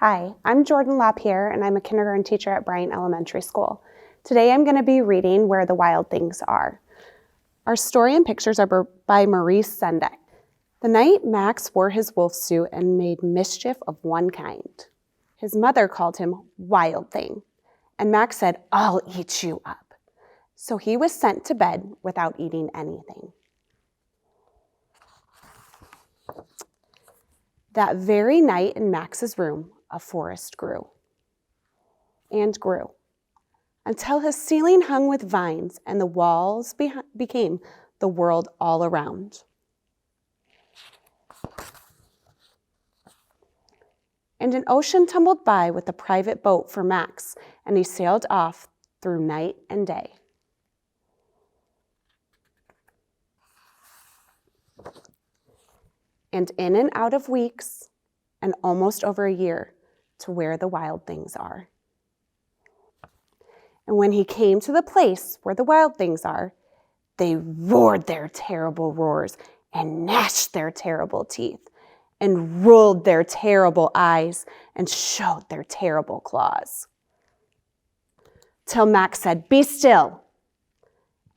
Hi, I'm Jordyn Lapierre, and I'm a kindergarten teacher at Bryant Elementary School. Today I'm going to be reading Where the Wild Things Are. Our story and pictures are by Maurice Sendak. The night Max wore his wolf suit and made mischief of one kind. His mother called him Wild Thing, and Max said, "I'll eat you up." So he was sent to bed without eating anything. That very night in Max's room, a forest grew and grew until his ceiling hung with vines and the walls became the world all around. And an ocean tumbled by with a private boat for Max, and he sailed off through night and day. And in and out of weeks, and almost over a year, to where the wild things are. And when he came to the place where the wild things are, they roared their terrible roars and gnashed their terrible teeth and rolled their terrible eyes and showed their terrible claws. Till Max said, "Be still,"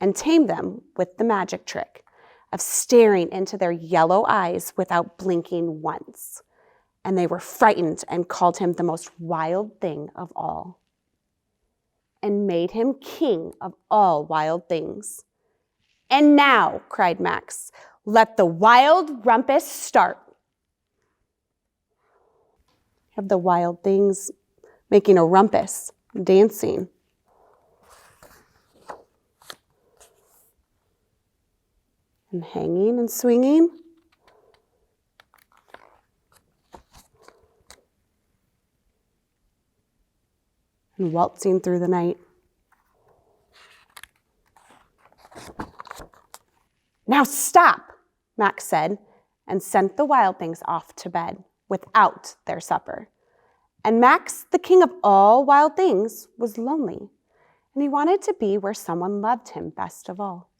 and tamed them with the magic trick of staring into their yellow eyes without blinking once. And they were frightened and called him the most wild thing of all, and made him king of all wild things. "And now," cried Max, "let the wild rumpus start." Have the wild things making a rumpus, dancing. And hanging and swinging. And waltzing through the night. "Now stop," Max said, and sent the wild things off to bed without their supper. And Max, the king of all wild things, was lonely, and he wanted to be where someone loved him best of all.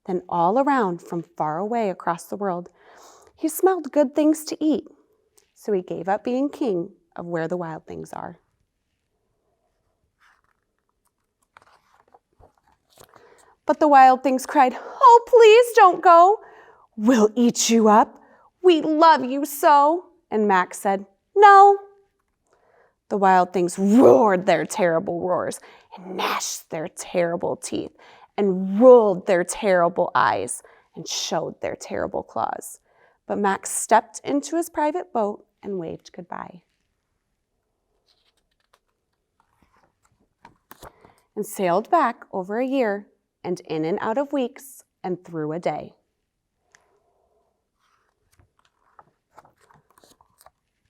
Then all around, from far away across the world, he smelled good things to eat, so he gave up being king of where the wild things are. But the wild things cried, "Oh, please don't go. We'll eat you up. We love you so." And Max said, "No." The wild things roared their terrible roars and gnashed their terrible teeth and rolled their terrible eyes and showed their terrible claws. But Max stepped into his private boat and waved goodbye. And sailed back over a year, and in and out of weeks, and through a day.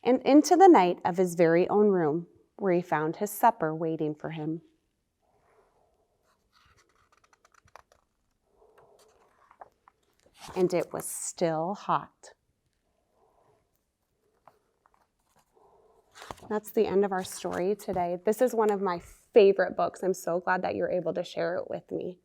And into the night of his very own room, where he found his supper waiting for him. And it was still hot. That's the end of our story today. This is one of my favorite books. I'm so glad that you're able to share it with me.